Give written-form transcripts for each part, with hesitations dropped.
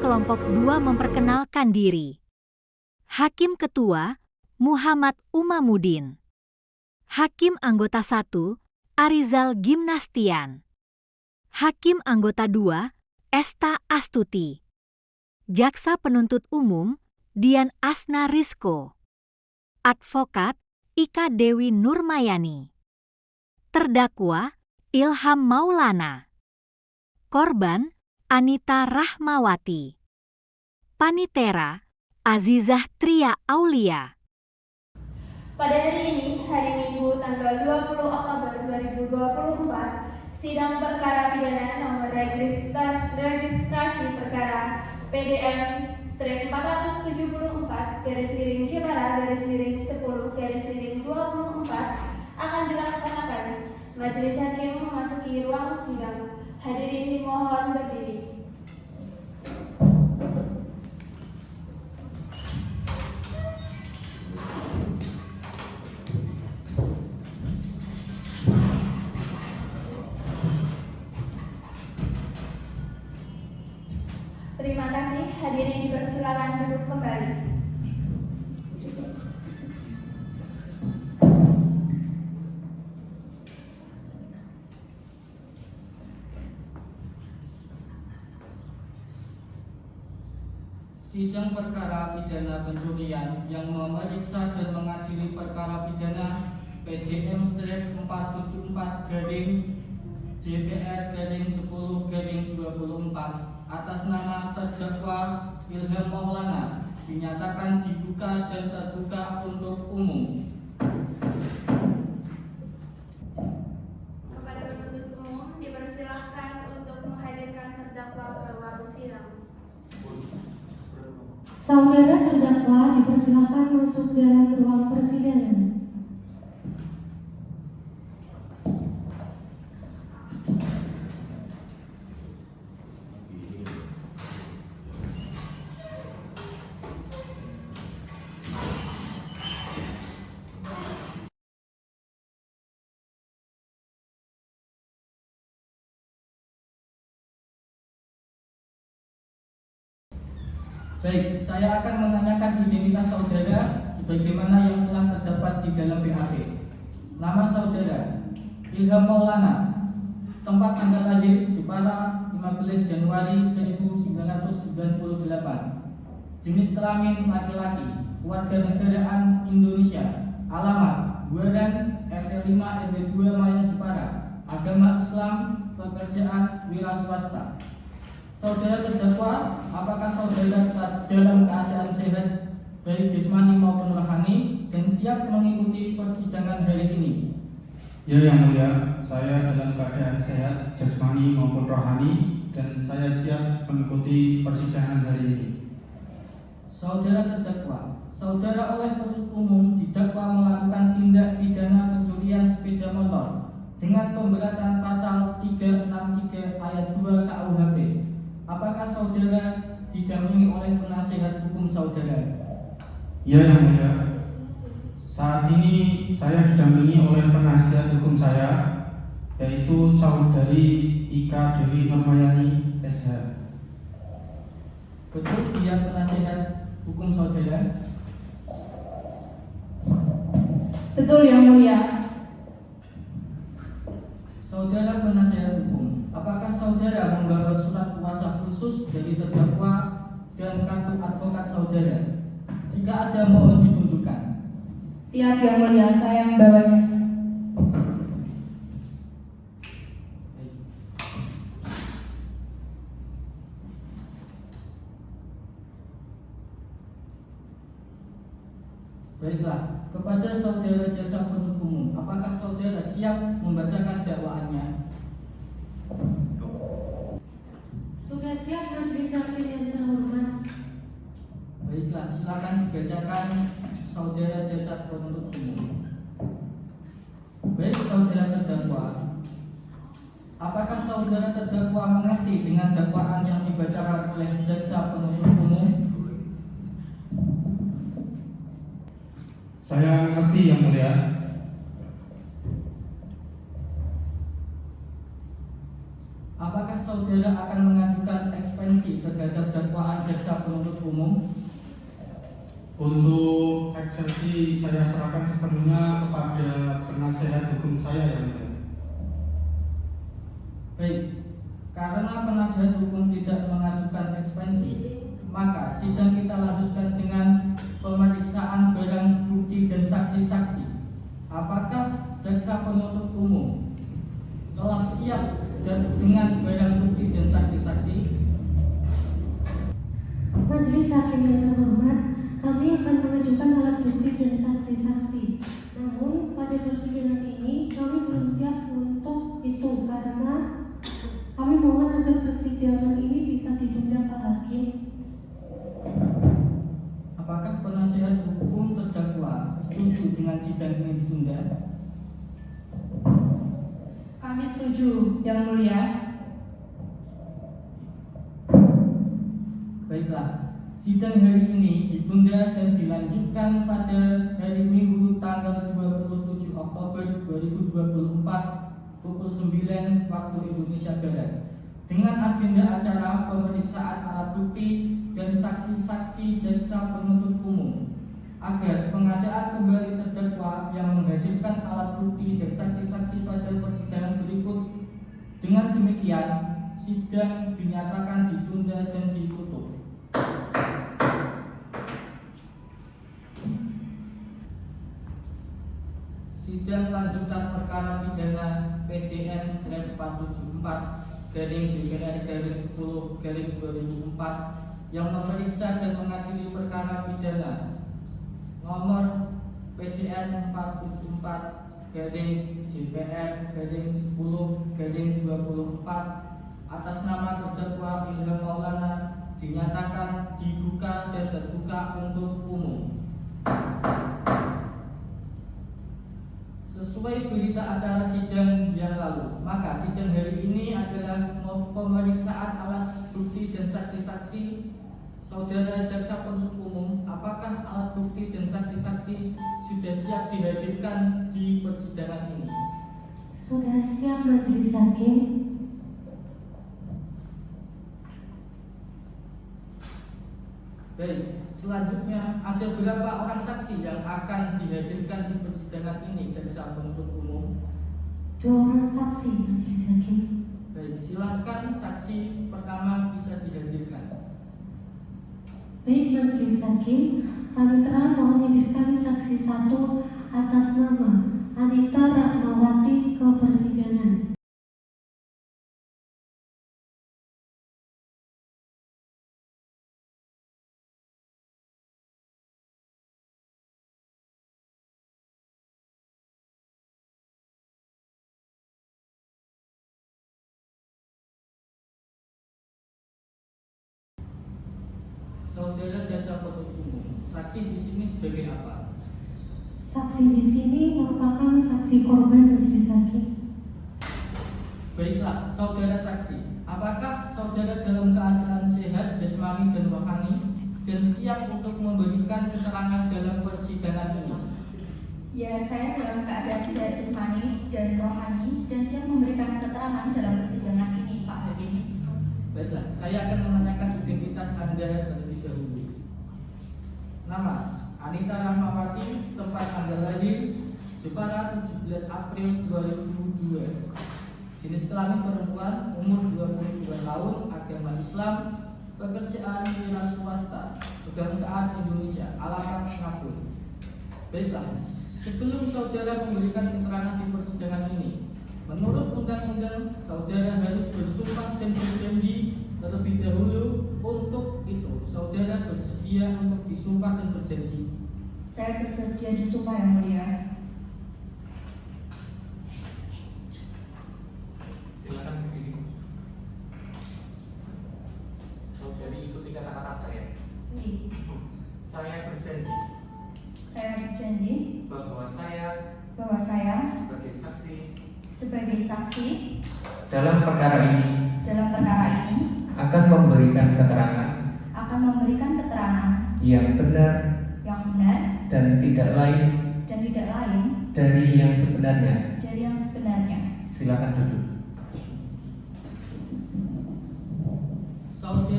kelompok 2 memperkenalkan diri. Hakim Ketua, Muhammad Umamuddin. Hakim Anggota 1, Arizal Gimnastian. Hakim Anggota 2, Esta Astuti. Jaksa Penuntut Umum, Dian Asna Rizko. Advokat, Ika Dewi Nurmayani. Terdakwa, Ilham Maulana. Korban, Anita Rahmawati. Panitera, Azizah Tria Aulia. Pada hari ini, hari Minggu tanggal 20 Oktober 2024, sidang perkara pidana nomor registrasi perkara PDM-474-10-10-24 akan dilaksanakan. Majelis hakim memasuki ruang sidang. Hadirin dimohon berdiri. Terima kasih, hadirin dipersilakan duduk kembali. Sidang perkara pidana pencurian yang memeriksa dan mengadili perkara pidana PDM-474-JPR-10-24 atas nama terdakwa Ilham Maulana dinyatakan dibuka dan terbuka untuk umum. Kepada penuntut umum dipersilahkan untuk menghadirkan terdakwa ke ruang sidang. Saudara terdakwa dipersilakan masuk dalam ruang persidangan. Baik, saya akan menanyakan identitas saudara sebagaimana yang telah terdapat di dalam BAP. Nama saudara Ilham Maulana, tempat tanggal lahir Jepara 15 Januari 1998, jenis kelamin laki-laki, warganegaraan Indonesia, alamat Buaran RT 5 RW 2 Mayang Jepara, agama Islam, pekerjaan wira swasta. Saudara terdakwa, apakah saudara dalam keadaan sehat baik jasmani maupun rohani dan siap mengikuti persidangan hari ini? Ya, Yang Mulia, saya dalam keadaan sehat jasmani maupun rohani dan saya siap mengikuti persidangan hari ini. Saudara terdakwa, saudara oleh penuntut umum didakwa melakukan tindak pidana pencurian sepeda motor dengan pemberatan pasal 363 ayat 2 KUHP. Apakah saudara didampingi oleh penasihat hukum saudara? Ya, Yang Mulia, saat ini saya didampingi oleh penasihat hukum saya, yaitu saudari Ika Dewi Nurmayani SH. Betul dia penasihat hukum saudara? Betul, Yang Mulia. Saudara penasihat hukum, apakah saudara membawa surat kuasa khusus dari terdakwa dan kartu advokat saudara? Jika ada, mohon ditunjukkan. Siap, Yang Mulia, saya membawanya. Baiklah, kepada saudara jasa penuntut umum, apakah saudara siap membacakan dakwaannya? Sudah siap majelis hakim yang terhormat. Baiklah, silakan dibacakan saudara jasa penuntut umum. Baik, saudara terdakwa, apakah saudara terdakwa mengerti dengan dakwaan yang dibacakan oleh jaksa penuntut umum? Saya mengerti, Yang Mulia. Apakah saudara akan mengajukan ekspensi terhadap dakwaan jaksa penuntut umum? Untuk eksepsi saya serahkan sepenuhnya kepada penasihat hukum saya yang mulia. Baik, karena penasihat hukum tidak mengajukan ekspensi, maka sidang kita lanjutkan dengan pemeriksaan barang bukti dan saksi-saksi. Apakah jaksa penuntut umum telah siap dengan barang bukti dan saksi-saksi? Majelis Hakim yang terhormat, kami akan mengajukan alat bukti dan saksi-saksi. Namun pada persidangan ini kami belum siap untuk itu karena kami mohon agar persidangan ini bisa ditunda Pak Hakim. Apakah penasihat hukum terdakwa setuju dengan sidang ini ditunda? Kami setuju, Yang Mulia. Baiklah, sidang hari ini ditunda dan dilanjutkan pada hari Minggu tanggal 27 Oktober 2024 pukul 9 waktu Indonesia Barat dengan agenda acara pemeriksaan alat bukti dan saksi-saksi jaksa penuntut umum agar pengadaan kembali terdakwa yang menghadirkan alat bukti dan saksi-saksi pada persidangan berikut. Dengan demikian, sidang dinyatakan ditunda dan ditutup. Sidang lanjutan perkara pidana PDN 474 JPR-10/2004 yang memeriksa dan mengadili perkara pidana nomor PDN 474 JPR-10/2004 atas nama terdakwa Ilham Maulana dinyatakan dibuka dan terbuka untuk umum. Sesuai berita acara sidang yang lalu, maka sidang hari ini adalah pemeriksaan alat bukti dan saksi-saksi. Saudara jaksa penuntut umum, apakah alat bukti dan saksi-saksi sudah siap dihadirkan di persidangan ini? Sudah siap Majelis Hakim. Baik, selanjutnya ada berapa orang saksi yang akan dihadirkan di persidangan ini jaksa penuntut umum? 2 orang saksi Majelis Hakim. Baik, silakan saksi pertama bisa dihadirkan. Baik Majelis Hakim, Panitera mohon hadirkan saksi 1 atas nama Anita Rahmawati ke persidangan. Saudara jaksa penuntut umum, saksi di sini sebagai apa? Saksi di sini merupakan saksi korban Majelis Hakim. Baiklah, saudara saksi, apakah saudara dalam keadaan sehat jasmani dan rohani dan siap untuk memberikan keterangan dalam persidangan ini? Ya, saya dalam keadaan sehat jasmani dan rohani dan siap memberikan keterangan dalam persidangan ini, Pak Hakim. Baiklah, saya akan menanyakan identitas Anda terlebih dahulu. Nama Anita Rahmawati, tempat Anda lahir Jepara 17 April 2002. Jenis kelamin perempuan, umur 22 tahun, agama Islam, pekerjaan wira swasta, kebangsaan Indonesia, alamat Ngapur. Baiklah, sebelum saudara memberikan keterangan di persidangan ini, menurut undang-undang, saudara harus bersumpah dan berjanji terlebih dahulu. Untuk itu, saudara bersedia untuk disumpah dan berjanji? Saya bersedia disumpah, Yang Mulia. Silakan berdiri. Saudari ikuti kata-kata saya. Baik. Saya berjanji Saya berjanji bahwa saya sebagai saksi dalam perkara ini akan memberikan keterangan yang benar dan tidak lain dari yang sebenarnya. Silakan duduk. Saudara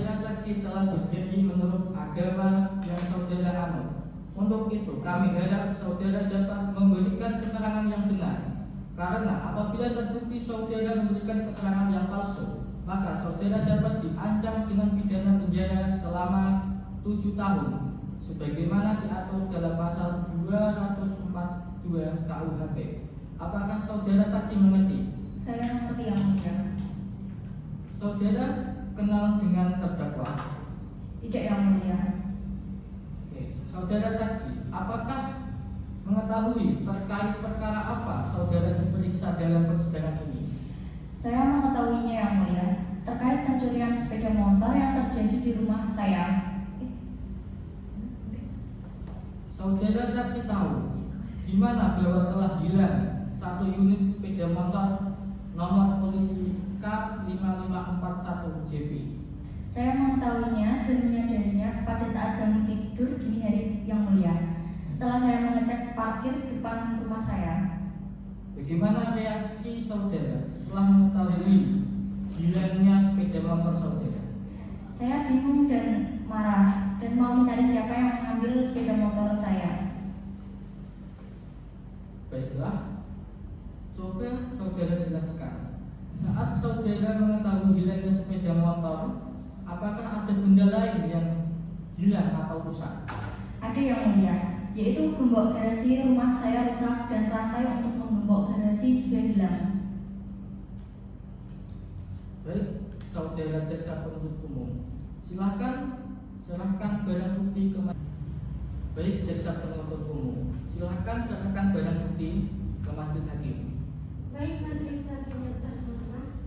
agama yang saudara anut. Untuk itu, kami harap saudara dapat memberikan keterangan yang benar. Karena apabila terbukti saudara memberikan keterangan yang palsu, maka saudara dapat diancam dengan pidana penjara selama 7 tahun, sebagaimana diatur dalam pasal 242 KUHP. Apakah saudara saksi mengerti? Saya mengerti yang mulia. Saudara kenal dengan terdakwa? Tidak yang mulia. Saudara saksi, apakah mengetahui terkait perkara apa saudara diperiksa dalam persidangan ini? Saya mengetahuinya yang mulia, terkait pencurian sepeda motor yang terjadi di rumah saya. Saudara saksi tahu di mana bahwa telah hilang 1 unit sepeda motor nomor polisi K5541JP. Saya mengetahuinya dan menyadarinya pada saat bangun tidur dini hari yang mulia, setelah saya mengecek parkir depan rumah saya. Bagaimana reaksi saudara setelah mengetahui hilangnya sepeda motor saudara? Saya bingung dan marah dan mau mencari siapa yang mengambil sepeda motor saya. Baiklah, coba saudara jelaskan. Saat saudara mengetahui hilangnya sepeda motor, apakah ada benda lain yang hilang atau rusak? Ada yang mulia, yaitu gembok garasi rumah saya rusak dan rantai untuk menggembok garasi juga hilang. Baik, saudara jaksa penuntut umum, silakan serahkan barang bukti ke Baik, jaksa penuntut umum, silakan serahkan barang bukti ke majelis hakim. Baik, majelis hakim yang terhormat.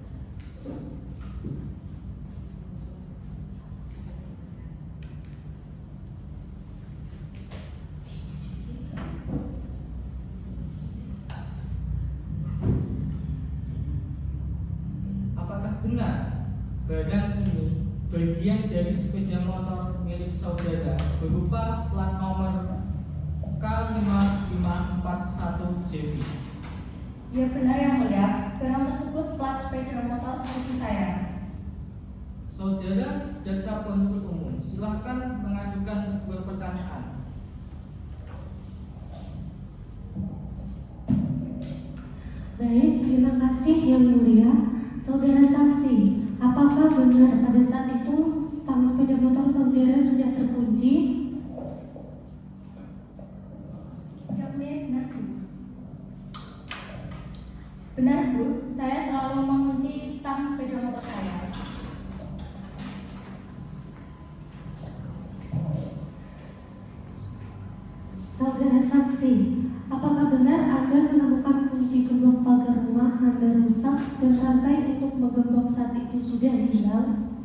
Apakah benar barang ini bagian dari sepeda motor milik saudara berupa plat nomor K5541JP? Ya benar yang mulia, barang tersebut plat sepeda motor seperti saya. Saudara jaksa penuntut umum, silahkan mengajukan sebuah pertanyaan. Baik, terima kasih yang mulia. Saudara saksi, apakah benar pada saat itu stang sepeda motor saudara sudah terkunci? Ya benar Bu. Benar Bu, saya selalu mengunci stang sepeda motor saya. Saudara saksi, apakah benar Anda menemukan kunci gembok pagar rumah Anda rusak dan rantai untuk menggembok saat itu sudah hilang?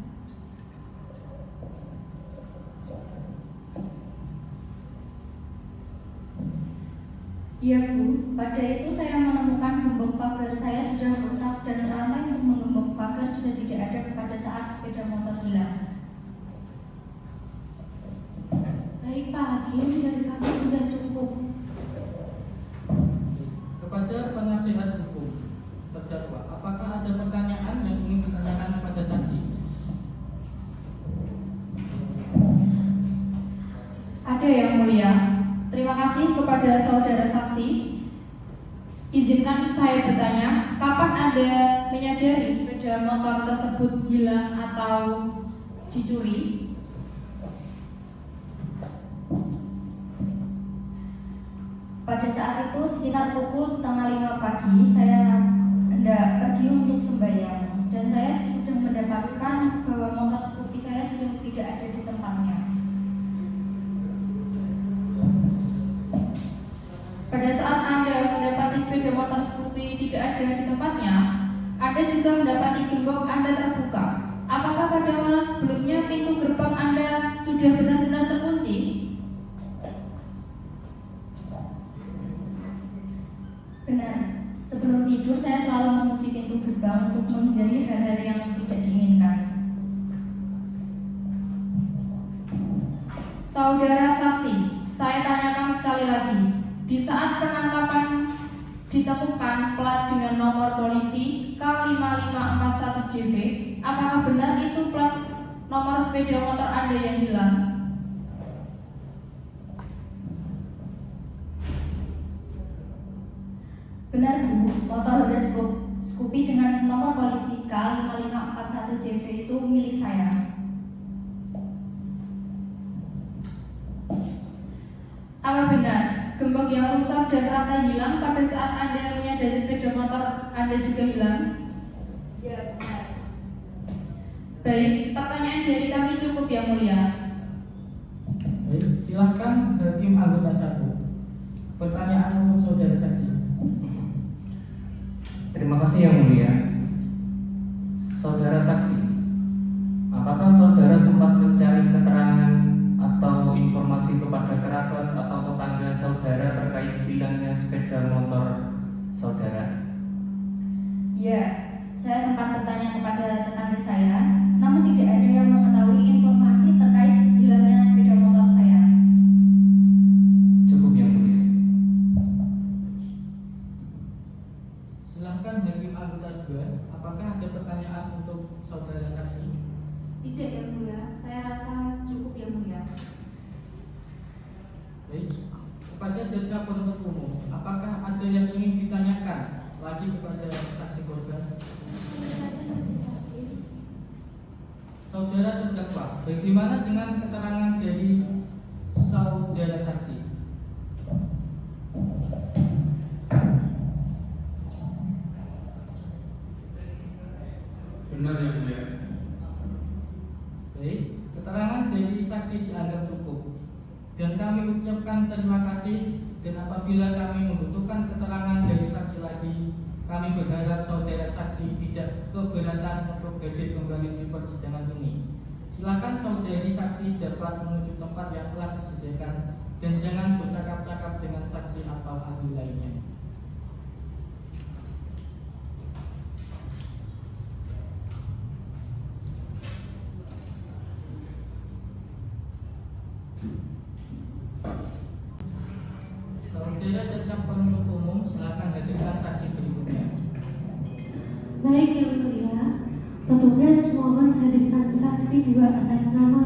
Iya Bu, pada itu saya menemukan gembok pagar saya sudah rusak dan rantai untuk menggembok pagar sudah tidak ada pada saat sepeda motor hilang. Baik Pak Hakim, dari kami sudah cukup. Kepada penasihat hukum terdakwa, apakah ada pertanyaan yang ingin ditanyakan kepada saksi? Ada yang mulia. Terima kasih kepada saudara saksi. Izinkan saya bertanya, kapan Anda menyadari sepeda motor tersebut hilang atau dicuri? Pada saat itu sekitar pukul 4:30 pagi saya hendak pergi untuk sembahyang dan saya sudah mendapatkan bahwa motor Scoopy saya sudah tidak ada di tempatnya. Pada saat Anda mendapati sepeda motor Scoopy tidak ada di tempatnya, Anda juga mendapati gembok Anda terbuka. Apakah pada malam sebelumnya pintu gerbang Anda sudah benar-benar terkunci? Benar, sebelum tidur saya selalu mengunci pintu gerbang untuk menghindari hal-hal yang tidak diinginkan. Saudara saksi, saya tanyakan sekali lagi. Di saat penangkapan ditemukan plat dengan nomor polisi K5541JP, apakah benar itu plat nomor sepeda motor Anda yang hilang? motor Honda Scoopy dengan nomor polisi K5541JV itu milik saya. Apa benar gembok yang rusak dan rantai hilang pada saat Anda menyadari sepeda motor Anda juga hilang? Ya, benar. Baik, pertanyaan dari kami cukup yang mulia. Baik, silahkan Hakim anggota 1. Pertanyaan untuk saudara saksi. Terima kasih yang mulia. Saudara saksi, apakah saudara sempat mencari keterangan atau informasi kepada kerabat atau tetangga saudara terkait hilangnya sepeda motor saudara? Ya, saya sempat bertanya kepada tetangga saya, namun tidak ada yang mengetahui informasi terkait hilangnya sepeda motor saya. Cukup yang mulia. Silahkan Hakim anggota 2. Apakah ada pertanyaan untuk saudara saksi? Tidak yang mulia, saya rasa cukup yang mulia. Baik, kepada jaksa penuntut umum, apakah ada yang ingin ditanyakan lagi kepada saksi korban? Saudara terdakwa, bagaimana dengan keterangan dari saudara saksi? Benar yang mulia. Baik, keterangan dari saksi dianggap cukup dan kami ucapkan terima kasih, dan apabila kami membutuhkan keterangan dari saksi lagi, kami berharap saudara saksi tidak keberatan untuk hadir kembali di persidangan ini. Silakan saudari saksi dapat menuju tempat yang telah disediakan dan jangan bercakap-cakap dengan saksi atau ahli lainnya. Saudara jaksa penuntut umum, silakan hadirkan saksi berikutnya. Baik yang mulia, petugas mohon hadirkan saksi 2 atas nama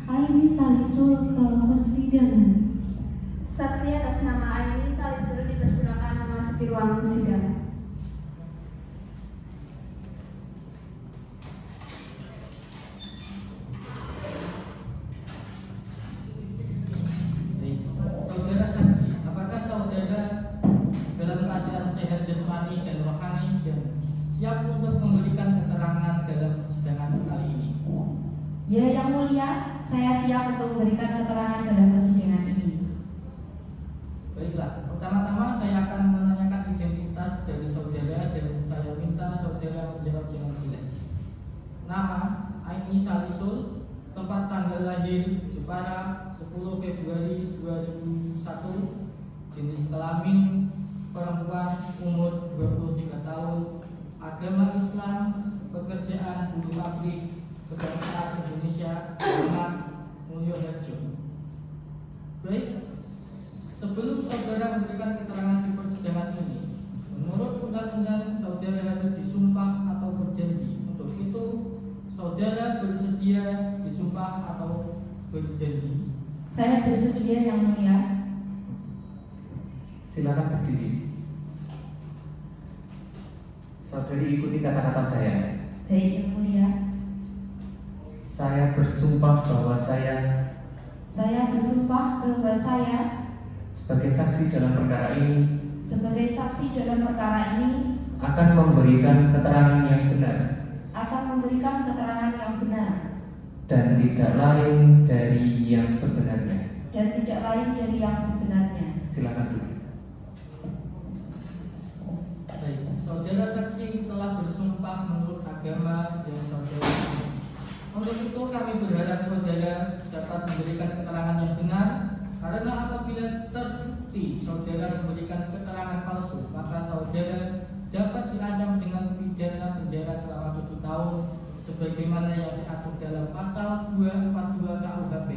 Aini Salisul ke persidangan. Saksi atas nama Aini Salisul dipersilakan memasuki ruang persidangan. Baik, saudara saksi, apakah saudara dalam keadaan sehat jasmani dan rohani dan siap untuk memberikan keterangan dalam persidangan kali ini? Ya yang mulia, saya siap untuk memberikan keterangan dalam persidangan ini. Baiklah, pertama-tama saya akan menanyakan identitas dari saudara dan saya minta saudara menjawab dengan jelas. Nama Aini Salisul, tempat tanggal lahir Jepara 10 Februari 2001, jenis kelamin perempuan, umur 23 tahun, agama Islam, pekerjaan buruh pabrik, kebangsaan Indonesia, nama Mulyoharjo. Baik, sebelum saudara memberikan keterangan di persidangan ini, menurut undang-undang saudara harus disumpah atau berjanji. Untuk itu, saudara bersedia disumpah atau berjanji? Saya bersedia yang mulia. Silakan berdiri. Saudari ikuti kata-kata saya. Baik yang mulia. Saya bersumpah bahwa saya bersumpah bahwa saya sebagai saksi dalam perkara ini sebagai saksi dalam perkara ini akan memberikan keterangan yang benar dan tidak lain dari yang sebenarnya. Silakan duduk. Baik, saudara saksi telah bersumpah menurut agama yang saudara. Untuk itu kami berharap saudara dapat memberikan keterangan yang benar, karena apabila terbukti saudara memberikan keterangan palsu, maka saudara dapat diancam dengan pidana penjara selama 7 tahun sebagaimana yang diatur dalam pasal 242 KUHP.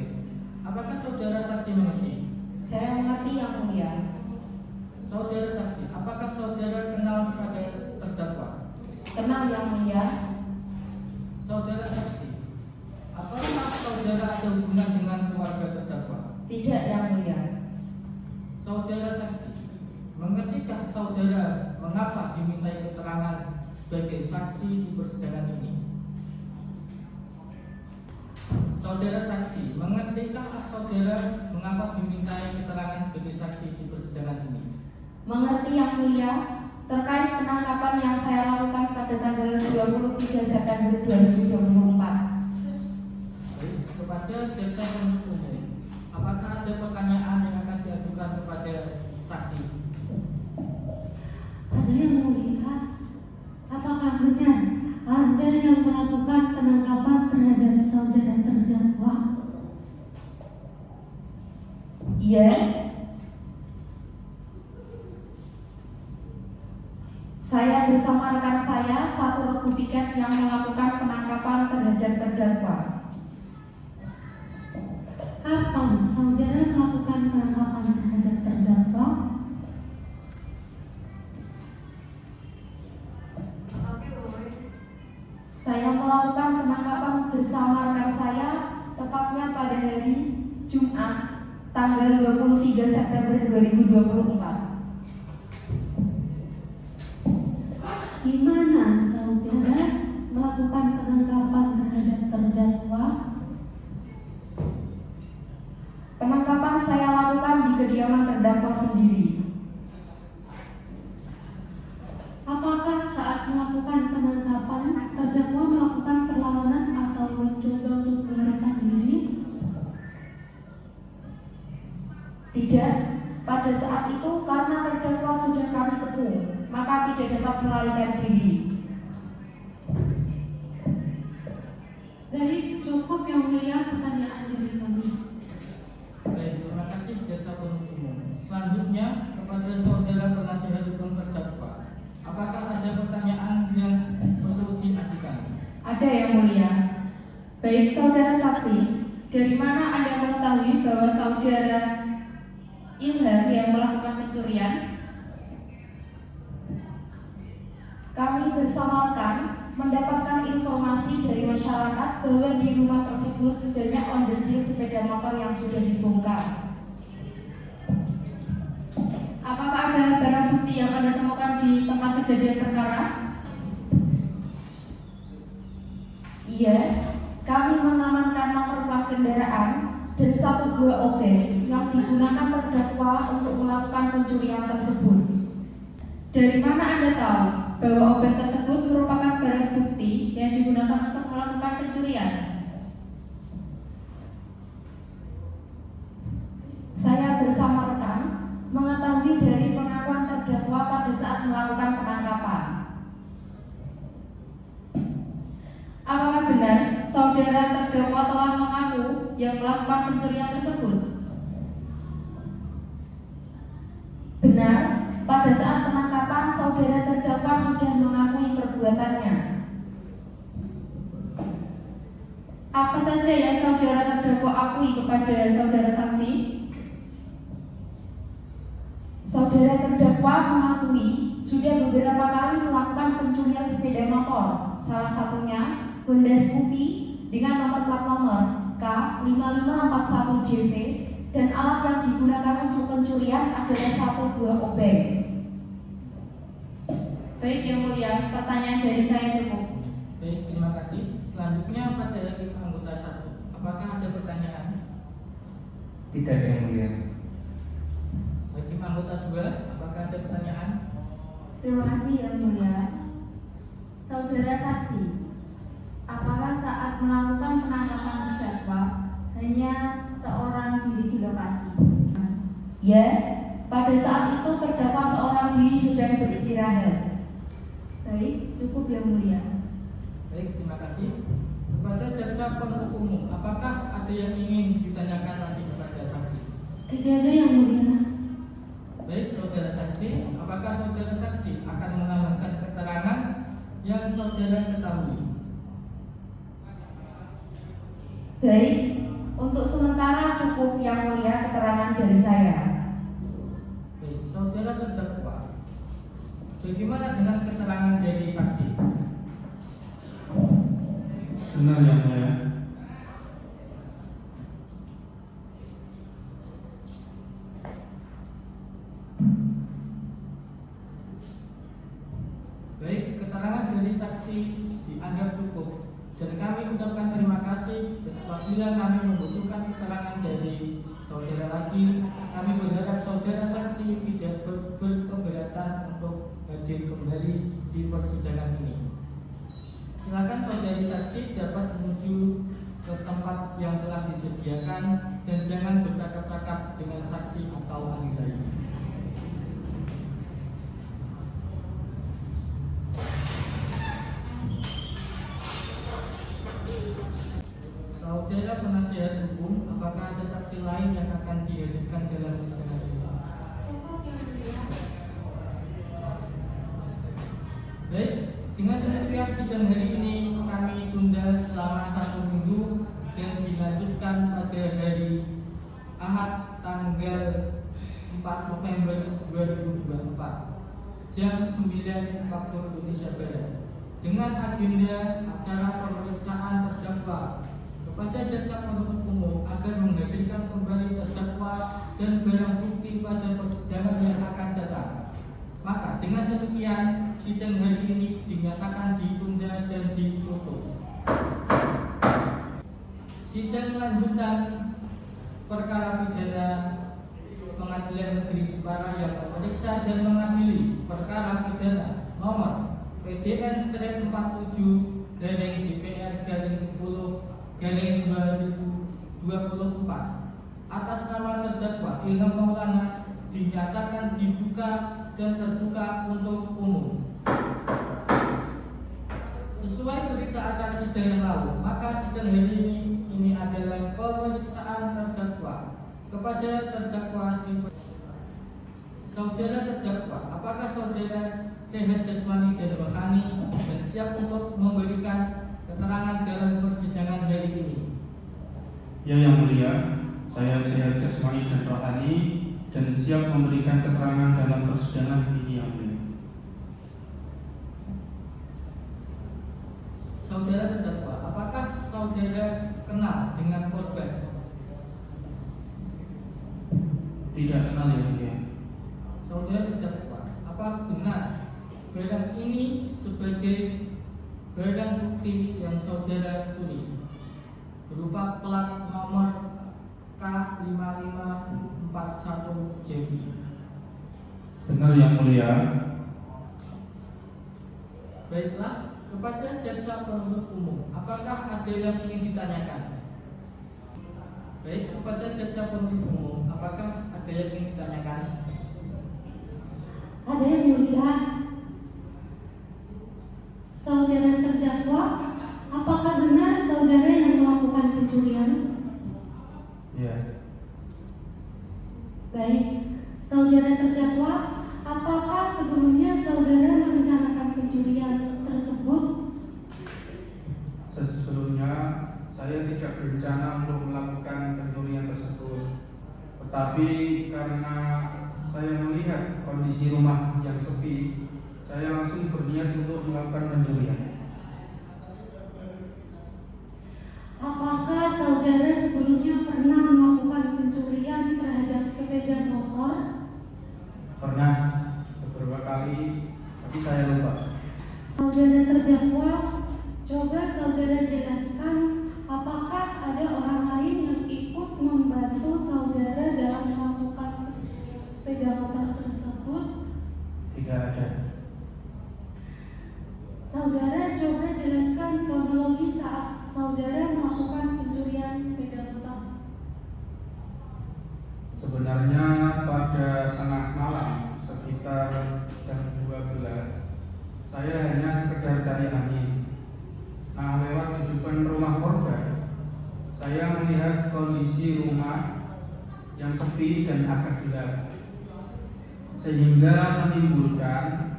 Apakah saudara saksi mengerti? Saya mengerti yang mulia. Saudara saksi, apakah saudara kenal kepada terdakwa? Kenal yang mulia. Saudara saksi, apakah saudara ada hubungan dengan keluarga terdakwa? Tidak yang mulia. Saudara saksi, mengerti Mengertikah saudara mengapa dimintai keterangan sebagai saksi di persidangan ini? Saudara saksi, mengertikah saudara mengapa dimintai keterangan sebagai saksi di persidangan ini? Mengerti yang mulia, terkait penangkapan yang saya lakukan pada tanggal 23 September 2024. Baik, kepada jaksa penuntut umum, apakah ada pertanyaan yang akan diajukan kepada saksi? Ada yang mulia, apakah benar Anda yang melakukan penangkapan terhadap saudara terdakwa? Iya. Saya bersama rekan saya satu regu piket yang melakukan penangkapan terhadap terdakwa. Kapan saudara melakukan penangkapan terhadap terdakwa? Saya melakukan penangkapan bersama rekan saya tepatnya pada hari Jumat tanggal 23 September 2024. Di mana saudara melakukan penangkapan terhadap terdakwa? Penangkapan saya lakukan di kediaman terdakwa sendiri. Apakah saat melakukan penangkapan terdakwa melakukan perlawanan atau mencoba untuk melarikan diri? Tidak, pada saat itu karena terdakwa sudah kami kepung, maka tidak dapat melarikan diri. Baik, cukup yang mulia pertanyaan dari kami. Baik, terima kasih jaksa penuntut umum. Selanjutnya kepada saudara penasihat hukum terdakwa, apakah ada pertanyaan yang perlu diajukan? Ada yang mulia. Baik saudara saksi, dari mana Anda mengetahui bahwa saudara Ilham yang melakukan pencurian? Kami bersama rekan mendapatkan informasi dari masyarakat bahwa di rumah tersebut banyak onderdil sepeda motor yang sudah dibongkar. Apakah ada barang bukti yang Anda temukan di tempat kejadian perkara? Iya, kami mengamankan nomor plat kendaraan dan satu buah obeng yang digunakan terdakwa untuk melakukan pencurian tersebut. Dari mana Anda tahu bahwa obeng tersebut merupakan barang bukti yang digunakan untuk melakukan pencurian? Saya bersama rekan mengetahui dari pengakuan terdakwa pada saat melakukan penangkapan. Apakah benar saudara terdakwa telah mengaku yang melakukan pencurian tersebut? Benar, pada saat penangkapan saudara terdakwa sudah mengakui perbuatannya. Apa saja yang saudara terdakwa akui kepada saudara saksi? Saudara terdakwa mengakui sudah beberapa kali melakukan pencurian sepeda motor, salah satunya Honda Scoopy dengan nomor plat nomor K5541JV dan alat yang digunakan untuk pencurian adalah satu buah obeng. Baik yang mulia, pertanyaan dari saya cukup. Baik, terima kasih. Selanjutnya pada hakim anggota 1, apakah ada pertanyaan? Tidak ada yang mulia. Hakim anggota 2, apakah ada pertanyaan? Terima kasih yang mulia. Saudara saksi, apakah saat melakukan penangkapan terdakwa hanya seorang diri di lokasi? Ya, pada saat itu terdakwa seorang diri sedang beristirahat. Baik, cukup yang mulia. Baik, terima kasih. Kepada jaksa penuntut umum, apakah ada yang ingin ditanyakan lagi kepada saksi? Tidak ada yang mulia. Baik, saudara saksi, apakah saudara saksi akan menambahkan keterangan yang saudara ketahui? Baik, untuk sementara cukup yang mulia keterangan dari saya. Baik, saudara terdakwa, bagaimana dengan keterangan dari saksi? Benar yang mulia. terjadi di persidangan ini. Silakan saudari saksi dapat menuju ke tempat yang telah disediakan dan jangan bercakap-cakap dengan saksi atau ahli lain. Saudara penasihat hukum, apakah ada saksi lain yang akan dihadirkan dalam persidangan ini? Baik, dengan demikian sidang hari ini kami tunda selama 1 minggu dan dilanjutkan pada hari Ahad tanggal 4 November 2024 jam 9 waktu Indonesia Barat dengan agenda acara pemeriksaan terdakwa kepada jaksa penuntut umum agar menghadirkan kembali terdakwa dan barang bukti pada persidangan yang akan datang. Maka dengan demikian sidang hari ini dinyatakan ditunda dan ditutup. Sidang lanjutan perkara pidana Pengadilan Negeri Jepara yang memeriksa dan mengadili perkara pidana nomor PDN-4-JPR-10-2024 atas nama terdakwa Ilham Maulana dinyatakan dibuka dan terbuka untuk umum. Sesuai berita acara sidang yang lalu, maka sidang hari ini adalah pemeriksaan terdakwa kepada terdakwa di saudara terdakwa. Apakah saudara sehat jasmani dan rohani dan siap untuk memberikan keterangan dalam persidangan hari ini? Ya, Yang Mulia, saya sehat jasmani dan rohani dan siap memberikan keterangan dalam persidangan ini, Yang Mulia. Saudara terdakwa, apakah saudara kenal dengan korban? Tidak kenal, Yang Mulia. Saudara terdakwa, apa benar barang ini sebagai barang bukti yang saudara curi berupa plat nomor K5541JB? Benar, Yang Mulia. Baiklah, kepada jaksa penuntut umum, apakah ada yang ingin ditanyakan? Baik, kepada jaksa penuntut umum, apakah ada yang ingin ditanyakan? Ada, Yang Mulia. Saudara terdakwa, apakah benar saudara yang melakukan pencurian? Ya. Baik, saudara terdakwa, apakah sebelumnya saudara merencanakan pencurian tersebut? Sebelumnya saya tidak berencana untuk melakukan pencurian tersebut, tetapi karena saya melihat kondisi rumah yang sepi, saya langsung berniat untuk melakukan pencurian. Apakah saudara sebelumnya pernah melakukan pencurian terhadap sepeda motor? Pernah beberapa kali, tapi saya lupa. Saudara terdakwa, coba saudara jelaskan apakah ada orang lain yang ikut membantu saudara dalam melakukan sepeda motor tersebut? Tidak ada. Saudara coba jelaskan kronologi saat saudara melakukan pencurian sepeda motor. Sebenarnya pada tengah malam sekitar jam 12, saya hanya sekedar cari angin. Nah, lewat di depan rumah korban, saya melihat kondisi rumah yang sepi dan agak gelap, sehingga menimbulkan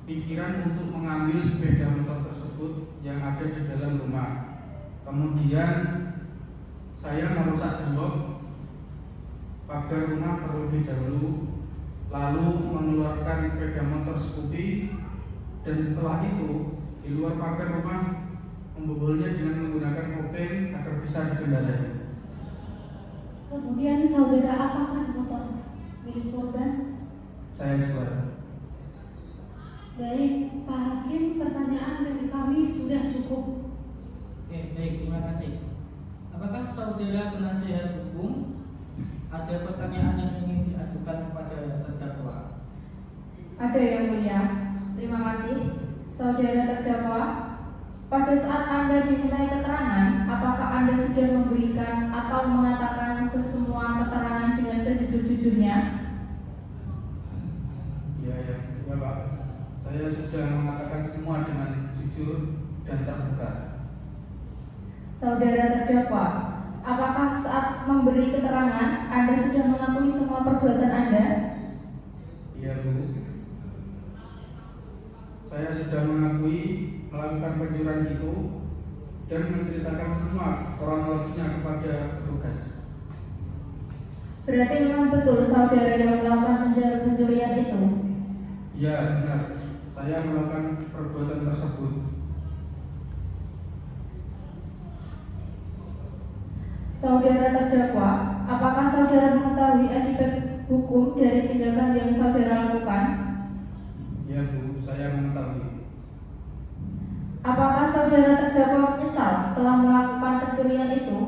pikiran untuk mengambil sepeda motor tersebut yang ada di dalam rumah. Kemudian saya merusak gembok pagar rumah terlebih dahulu, lalu mengeluarkan sepeda motor Scoopy, dan setelah itu di luar pagar rumah membobolnya dengan menggunakan kopeng agar bisa dikendarai. Kemudian saudara apakah motor milik korban? Saya jual. Baik, Pak Hakim, pertanyaan dari kami sudah cukup. Oke, baik, terima kasih. Apakah saudara penasihat hukum ada pertanyaan yang ingin diajukan kepada terdakwa? Ada, Yang Mulia. Terima kasih. Saudara terdakwa, pada saat Anda dimintai keterangan, apakah Anda sudah memberikan atau mengatakan semua keterangan dengan sejujur-jujurnya? Ya Pak. Saya sudah mengatakan semua dengan jujur dan terbuka. Saudara terdakwa, apakah saat memberi keterangan Anda sudah mengakui semua perbuatan Anda? Iya Bu. Saya sudah mengakui melakukan pencurian itu dan menceritakan semua kronologinya kepada petugas. Berarti memang betul saudara yang melakukan pencurian itu? Ya benar. Saya melakukan perbuatan tersebut. Saudara terdakwa, apakah saudara mengetahui akibat hukum dari tindakan yang saudara lakukan? Ya Bu, saya mengetahui. Apakah saudara terdakwa menyesal setelah melakukan pencurian itu?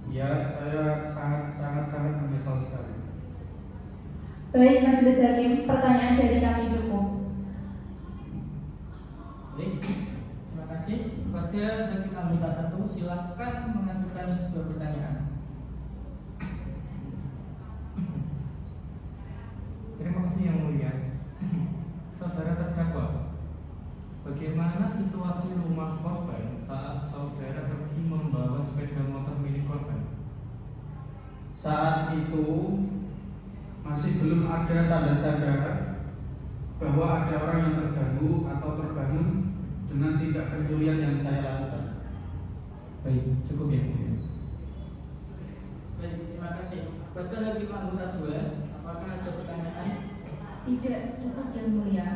Ya, saya sangat menyesal sekali. Baik Majelis Hakim, pertanyaan dari kami cukup. Baik, terima kasih. Kepada Hakim anggota 1, silakan mengajukan sebuah pertanyaan. Terima kasih Yang Mulia. Saudara terdakwa, bagaimana situasi rumah korban saat saudara pergi membawa sepeda motor milik korban? Saat itu masih belum ada tanda-tanda bahwa ada orang yang terganggu atau terbangun dengan tindak pencurian yang saya lakukan. Baik, cukup Yang Mulia. Baik, terima kasih. Kepada Hakim anggota 2, apakah ada pertanyaan? Tidak, cukup Yang Mulia.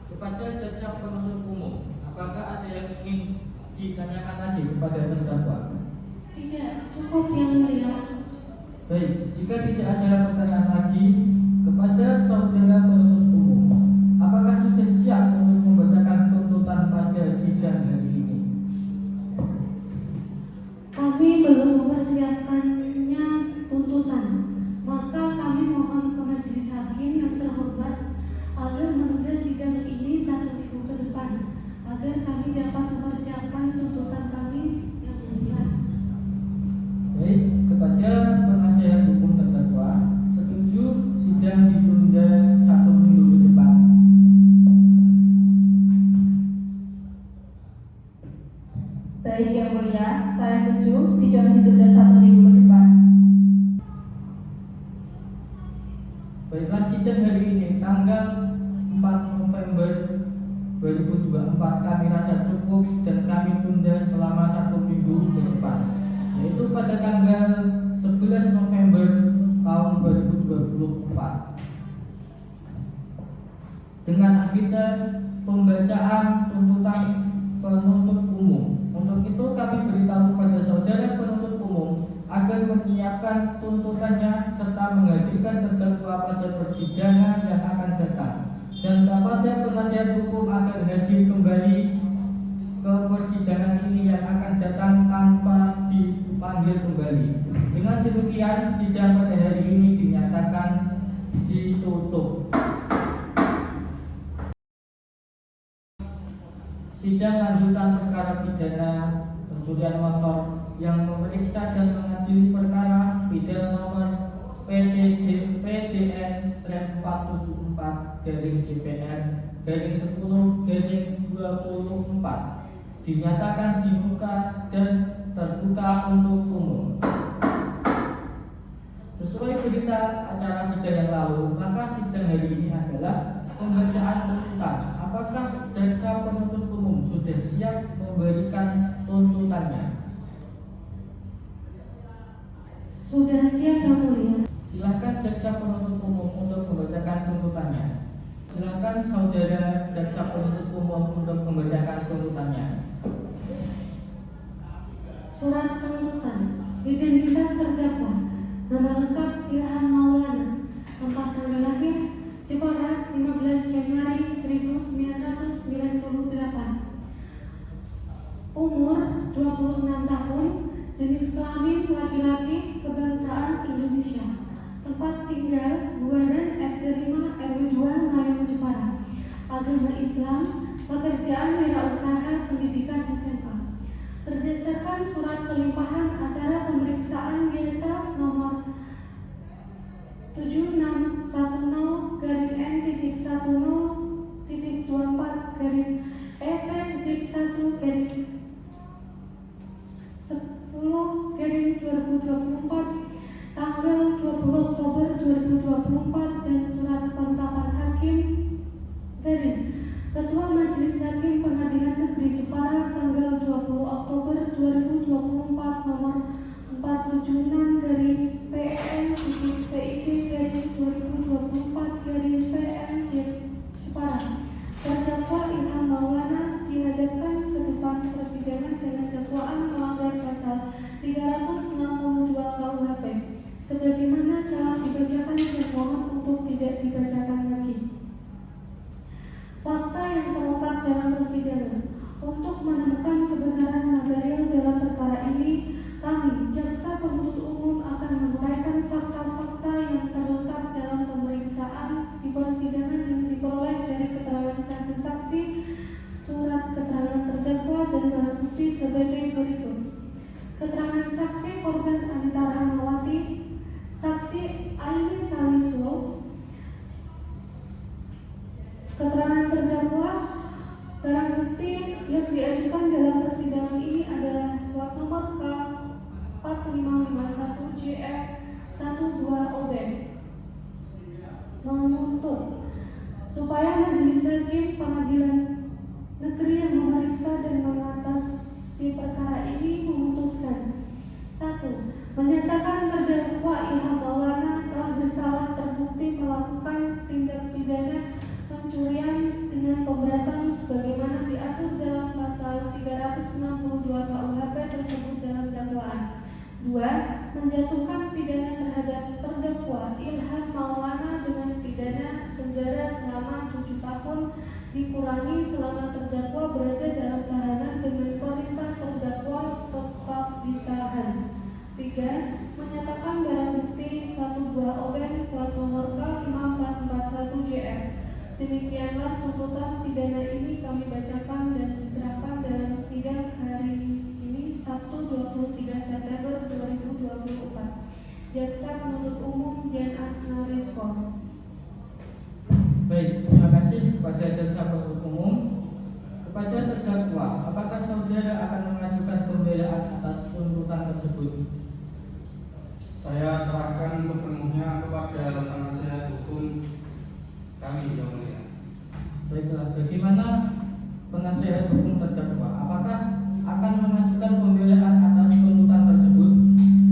Kepada jaksa penuntut umum, apakah ada yang ingin ditanyakan lagi kepada terdakwa? Tidak, cukup Yang Mulia. Baik, jika tidak ada pertanyaan lagi kepada saudara penuntut umum, apakah sudah siap untuk membacakan tuntutan pada sidang hari ini? Kami belum mempersiapkannya tuntutan, maka kami mohon ke Majelis Hakim yang terhormat agar menunda sidang ini 1 minggu ke depan, agar kami dapat mempersiapkan tuntutan kami yang mulia. Baik, kepada penasihat hukum terdakwa, setuju sidang ditunda 1 minggu ke depan. Baik Yang Mulia, saya setuju sidang ditunda 1 minggu ke depan. Baiklah, sidang hari ini tanggal 4 November 2024 kami rasa cukup dan kami tunda selama 1 minggu ke depan, yaitu pada tanggal 11 November tahun 2024 dengan agenda pembacaan tuntutan penuntut umum. Untuk itu kami beritahu kepada saudara penuntut umum agar menyiapkan tuntutannya serta menghadirkan terdakwa pada persidangan yang akan datang, dan kepada penasihat hukum agar hadir kembali ke persidangan ini yang akan datang tanpa dipanggil kembali. Dengan demikian, sidang pada hari ini dinyatakan ditutup. Sidang lanjutan perkara pidana pencurian motor yang memeriksa dan mengadili perkara pidana nomor PDN-474/JPR/10/24 dinyatakan dibuka dan terbuka untuk umum. Sesuai berita acara sidang yang lalu, maka sidang hari ini adalah pembacaan tuntutan. Apakah jaksa penuntut umum sudah siap memberikan tuntutannya? Sudah siap Yang Mulia. Silakan jaksa penuntut umum untuk membacakan tuntutannya. Silakan saudara jaksa penuntut umum untuk membacakan tuntutannya. Surat tuntutan. Identitas terdakwa. Nama lengkap Ilham Maulana. Tempat tanggal lahir Jepara 15 Januari 1998. Umur 26 tahun. Jenis kelamin laki-laki. Kebangsaan Indonesia. Tempat tinggal Buaran RT 5 RW 2 Mayang Jepara. agama Islam, pekerjaan wirausaha, pendidikan SMA. Berdasarkan surat pelimpahan acara pemeriksaan biasa nomor 7610-N-10-24 tanggal 20 Oktober 2024 dan surat penetapan hakim garing Ketua Majelis Hakim Pengadilan Negeri Jepara tanggal 20 Oktober 2024 nomor 476-PN-PID-2024-PN Jepara. Terdakwa Ilham Maulana dihadapkan ke depan persidangan dengan dakwaan melanggar pasal 362 KUHP sebagaimana telah dibacakan dan mohon untuk tidak dibacakan lagi. Fakta yang terungkap dalam persidangan. Untuk menemukan kebenaran material dalam perkara ini, kami, jaksa penuntut umum, akan menguraikan fakta-fakta yang terungkap dalam pemeriksaan di persidangan yang diperoleh dari keterangan saksi-saksi, surat keterangan terdakwa, dan barang bukti sebagai berikut. Keterangan saksi korban Anita Rahmawati, saksi Aini Saliso. Keterangan terdakwa, barang bukti yang diajukan dalam persidangan ini adalah plat nomor K4551JF12OB. Menuntut supaya Majelis Hakim Pengadilan Negeri yang memeriksa dan mengatasi perkara ini memutuskan: 1. Menyatakan terdakwa Ilham Maulana telah bersalah terbukti melakukan tindak pidana pencurian dengan pemberatan sebagaimana diatur dalam pasal 362 KUHP tersebut dalam dakwaan. 2. Menjatuhkan pidana terhadap terdakwa Ilham Maulana dengan pidana penjara selama 7 tahun dikurangi selama terdakwa berada dalam tahanan dengan perintah terdakwa tetap ditahan. 3. Menyatakan barang bukti 1 buah obeng plat nomor K5441JF. Demikianlah tuntutan pidana ini kami bacakan dan diserahkan dalam sidang hari ini Sabtu 23 September 2024. Jaksa penuntut umum Dian Asna Respon. Baik, terima kasih kepada jaksa penuntut umum. Kepada terdakwa, apakah saudara akan mengajukan pembelaan atas tuntutan tersebut? Saya serahkan sepenuhnya kepada penasihat hukum kami, Yang Mulia. Baiklah, bagaimana penasihat hukum terdakwa? Apakah akan mengajukan pembelaan atas tuntutan tersebut?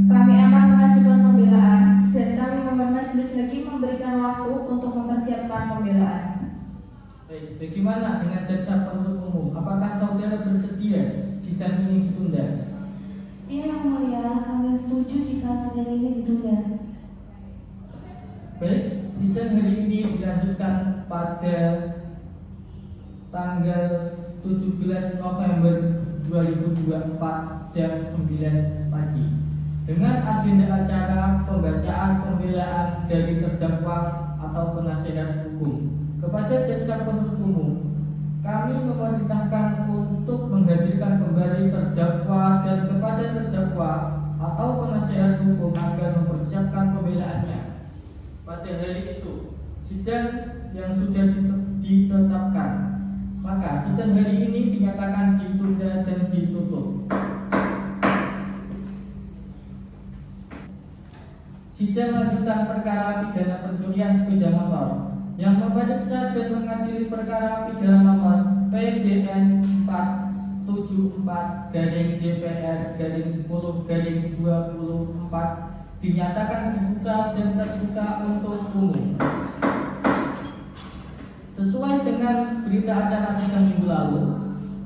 Kami akan mengajukan pembelaan dan kami mohon majelis lagi memberikan waktu untuk mempersiapkan pembelaan. Baik, bagaimana dengan jaksa penuntut umum? Apakah saudara bersedia sidang ini ditunda? Iya, Yang Mulia, kami setuju jika sidang ini ditunda. Baik, sidang hari ini dilanjutkan pada tanggal 17 November 2024 jam 9 pagi dengan agenda acara pembacaan pembelaan dari terdakwa atau penasihat hukum. Kepada jaksa penuntut umum, kami memerintahkan untuk menghadirkan kembali terdakwa dan kepada terdakwa atau penasihat hukum agar mempersiapkan pembelaannya. Pada hari itu, sidang yang sudah ditetapkan, maka sidang hari ini dinyatakan ditunda dan ditutup. Sidang lanjutan perkara pidana pencurian sepeda motor yang memeriksa dan mengadili perkara pidana nomor PDN 474-JPR-10-24 dinyatakan dibuka dan terbuka untuk umum. Sesuai dengan berita acara sidang minggu lalu,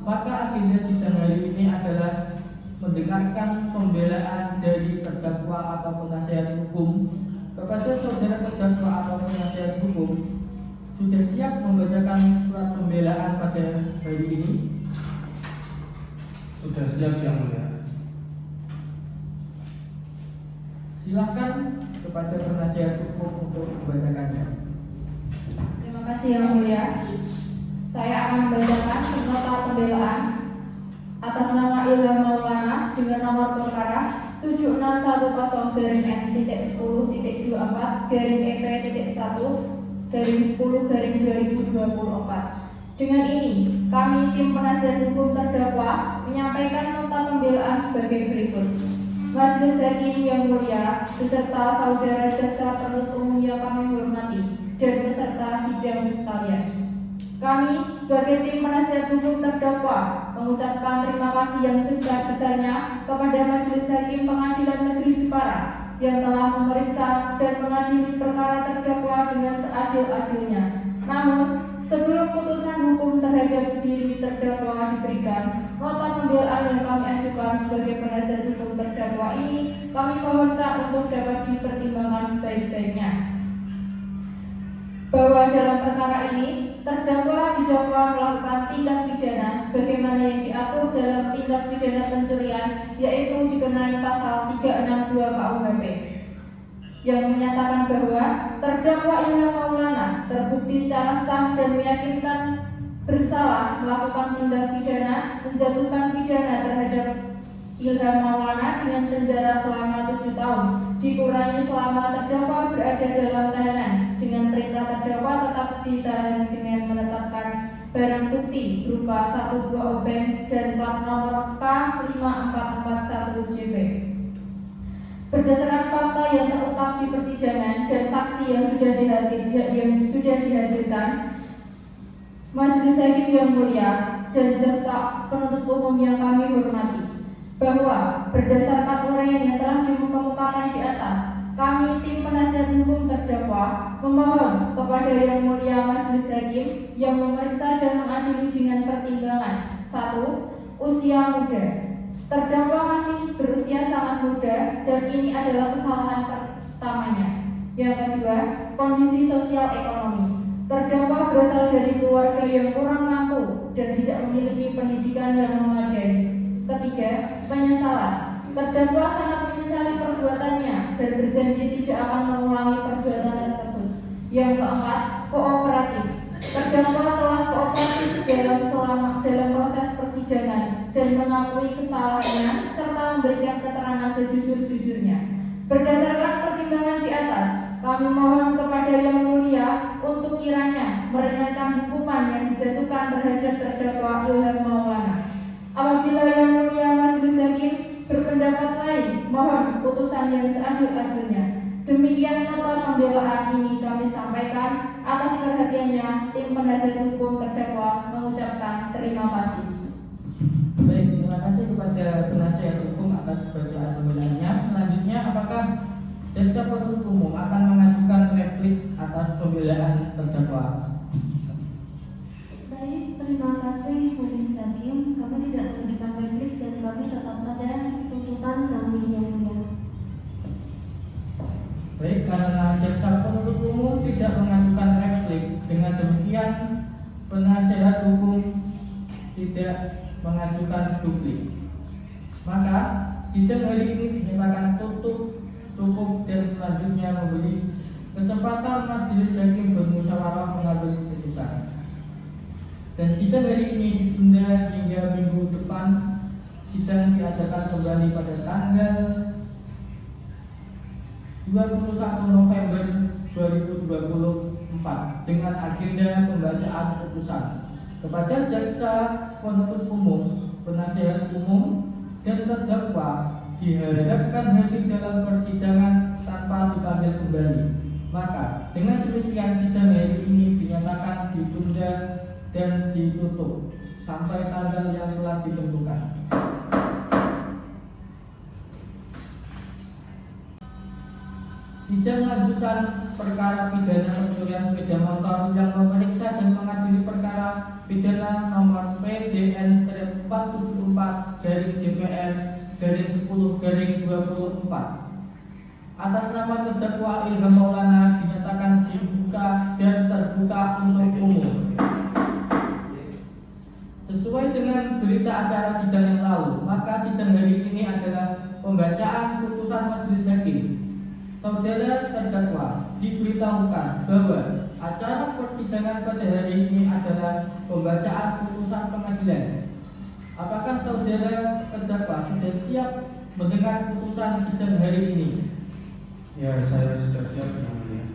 maka agenda sidang hari ini adalah mendengarkan pembelaan dari terdakwa atau penasihat hukum. Kepada saudara terdakwa atau penasihat hukum, sudah siap membacakan surat pembelaan pada hari ini? Sudah siap, Yang Mulia. Silakan kepada penasihat hukum untuk membacakannya. Terima kasih Yang Mulia. Saya akan membacakan nota pembelaan atas nama Ilham Maulana dengan nomor perkara 7619-EP.1-10-2024. Dengan ini, kami tim penasihat hukum terdakwa menyampaikan nota pembelaan sebagai berikut. Majelis Hakim yang mulia beserta saudara jaksa penuntut umum yang kami hormati dan beserta sidang sekalian. Kami sebagai tim penasihat hukum terdakwa mengucapkan terima kasih yang sebesar-besarnya kepada Majelis Hakim Pengadilan Negeri Jepara yang telah memeriksa dan mengadili perkara terdakwa dengan seadil-adilnya. Namun, sebelum putusan hukum terhadap diri terdakwa diberikan, nota pembelaan yang kami ajukan sebagai penasihat hukum terdakwa ini kami mohonkan untuk dapat dipertimbangkan sebaik-baiknya. Bahwa dalam perkara ini, terdakwa didakwa melakukan tindak pidana sebagaimana yang diatur dalam tindak pidana pencurian, yaitu dikenai pasal 362 KUHP, yang menyatakan bahwa terdakwa Ilham Maulana terbukti secara sah dan meyakinkan bersalah melakukan tindak pidana menjatuhkan pidana terhadap Ilham Maulana dengan penjara selama 7 tahun, dikurangi selama terdakwa berada dalam tahanan, dengan perintah terdakwa tetap ditahan dengan menetapkan barang bukti berupa 1 buah obeng dan plat nomor K5441JP. Berdasarkan fakta yang terungkap di persidangan dan saksi yang sudah dihadirkan, Majelis Hakim yang mulia dan jaksa penuntut umum yang kami hormati, bahwa berdasarkan uraian yang telah dikemukakan di atas, kami tim penasihat hukum terdakwa memohon kepada Yang Mulia Majelis Hakim yang memeriksa dan mengadili dengan pertimbangan 1. Usia muda. Terdakwa masih berusia sangat muda dan ini adalah kesalahan pertamanya. Yang kedua, kondisi sosial ekonomi. Terdakwa berasal dari keluarga yang kurang mampu dan tidak memiliki pendidikan yang memadai. Ketiga, penyesalan. Terdakwa sangat menyesali perbuatannya dan berjanji tidak akan mengulangi perbuatan tersebut. Yang keempat, kooperatif. Terdakwa telah kooperatif dalam proses persidangan dan mengakui kesalahannya serta memberikan keterangan sejujur-jujurnya. Berdasarkan pertimbangan di atas, kami mohon kepada Yang Mulia untuk kiranya meringankan hukuman yang dijatuhkan terhadap terdakwa Ilham Maulana. Apabila Yang Mulia Majelis Hakim berpendapat lain, mohon putusan yang seadil-adilnya. Demikian nota pembelaan ini kami sampaikan. Atas perhatiannya, tim penasihat hukum terdakwa mengucapkan terima kasih. Baik, terima kasih kepada penasihat hukum atas bacaan pembelaannya. Selanjutnya, apakah jaksa penuntut umum akan mengajukan replik atas pembelaan terdakwa? Baik, terima kasih Majelis Hakim. Kami tidak memberikan replik dan kami tetap pada tuntutan kami yang mulia. Baik, karena jaksa penuntut umum tidak mengajukan replik, dengan demikian penasihat hukum tidak mengajukan duplik. Maka sidang hari ini dinyatakan tutup, cukup, dan selanjutnya memberi kesempatan Majelis Hakim bermusyawarah mengambil keputusan. Dan sidang hari ini ditunda hingga minggu depan. Sidang diadakan kembali pada tanggal 21 November 2024 dengan agenda pembacaan putusan kepada jaksa penuntut umum, penasihat umum, dan terdakwa diharapkan hadir dalam persidangan tanpa dipanggil kembali. Maka dengan demikian sidang hari ini dinyatakan ditunda dan ditutup sampai tanggal yang telah ditentukan. Sidang lanjutan perkara pidana pencurian sepeda motor yang memeriksa dan mengadili perkara pidana nomor PDN-474/JPR-10/24 atas nama terdakwa Ilham Maulana dinyatakan dibuka dan terbuka untuk umum. Sesuai dengan berita acara sidang yang lalu, maka sidang hari ini adalah pembacaan putusan Majelis Hakim. Saudara terdakwa diberitahukan bahwa acara persidangan pada hari ini adalah pembacaan putusan pengadilan. Apakah saudara terdakwa sudah siap mendengar putusan sidang hari ini? Ya, saya sudah siap yang mulia.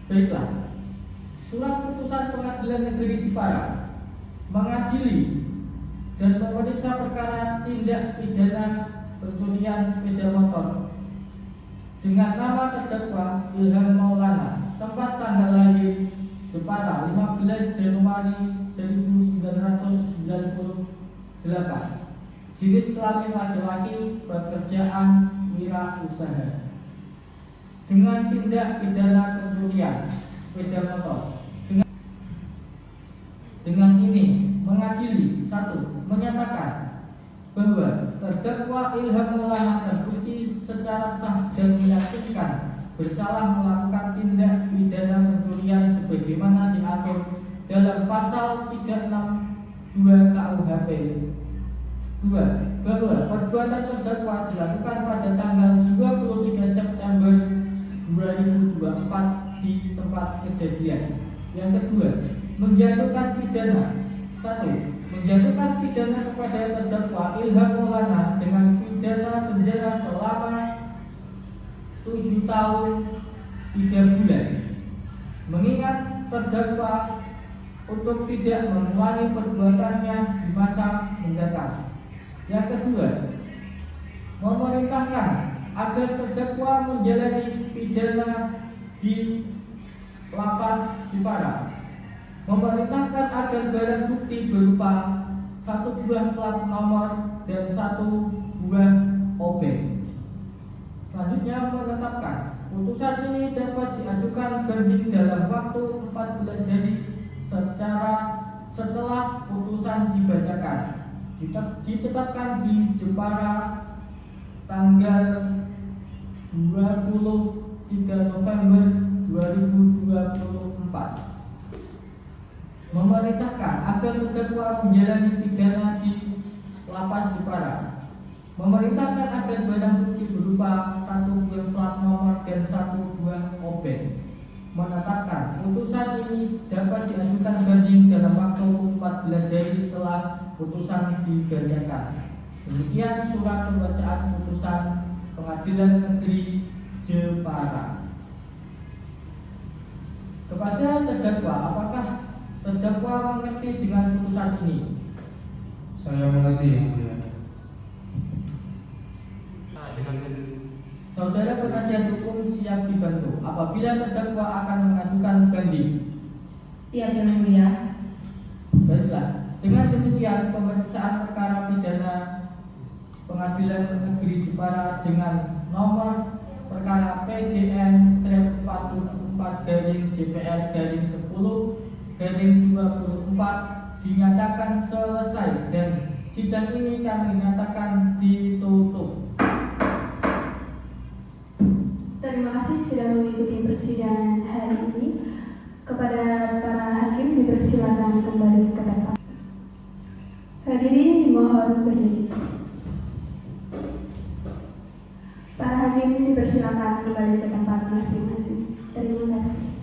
Baiklah, surat putusan Pengadilan Negeri Jepara mengadili dan memeriksa perkara tindak pidana pencurian sepeda motor dengan nama terdakwa Ilham Maulana, tempat tanggal lahir Jepara 15 Januari 1998, jenis kelamin laki-laki, pekerjaan wirausaha, dengan tindak pidana pencurian sepeda motor. Dengan ini mengadili: 1. Menyatakan bahwa terdakwa Ilham Maulana terbukti secara sah dan meyakinkan bersalah melakukan tindak pidana pencurian sebagaimana diatur dalam pasal 362 KUHP. 2. Bahwa perbuatan terdakwa dilakukan pada tanggal 23 September 2024 di tempat kejadian. Yang kedua, menjatuhkan pidana: 1. Menjatuhkan pidana kepada terdakwa Ilham Maulana dengan pidana penjara selama 7 tahun 3 bulan, mengingat terdakwa untuk tidak mengulangi perbuatannya di masa mendatang. Yang kedua, memerintahkan agar terdakwa menjalani pidana di lapas Jepara, memerintahkan agar barang bukti berupa 1 buah plat nomor dan 1 buah obeng. Selanjutnya menetapkan putusan ini dapat diajukan banding dalam waktu 14 hari setelah putusan dibacakan. Ditetapkan di Jepara tanggal 23 November 2024. Memerintahkan agar terdakwa menjalani pidana di lapas Jepara, memerintahkan agar barang bukti berupa 1 buah plat nomor dan 1 buah obeng. Menetapkan putusan ini dapat diajukan banding dalam waktu 14 hari setelah putusan dibacakan. Demikian surat pembacaan putusan Pengadilan Negeri Jepara. Kepada terdakwa, apakah terdakwa mengerti dengan putusan ini? Saya mengerti yang mulia. Saudara penasihat hukum siap dibantu apabila terdakwa akan mengajukan banding. Siap yang mulia. Baiklah, dengan demikian pemeriksaan perkara pidana Pengadilan Negeri Jepara dengan nomor perkara PGN-4/4-JPR-10/24 dinyatakan selesai dan sidang ini kami nyatakan ditutup. Terima kasih sudah mengikuti persidangan hari ini. Kepada para hakim dipersilakan kembali ke tempat. Hadirin dimohon berdiri. Para hakim dipersilakan kembali ke tempat masing-masing. Terima kasih.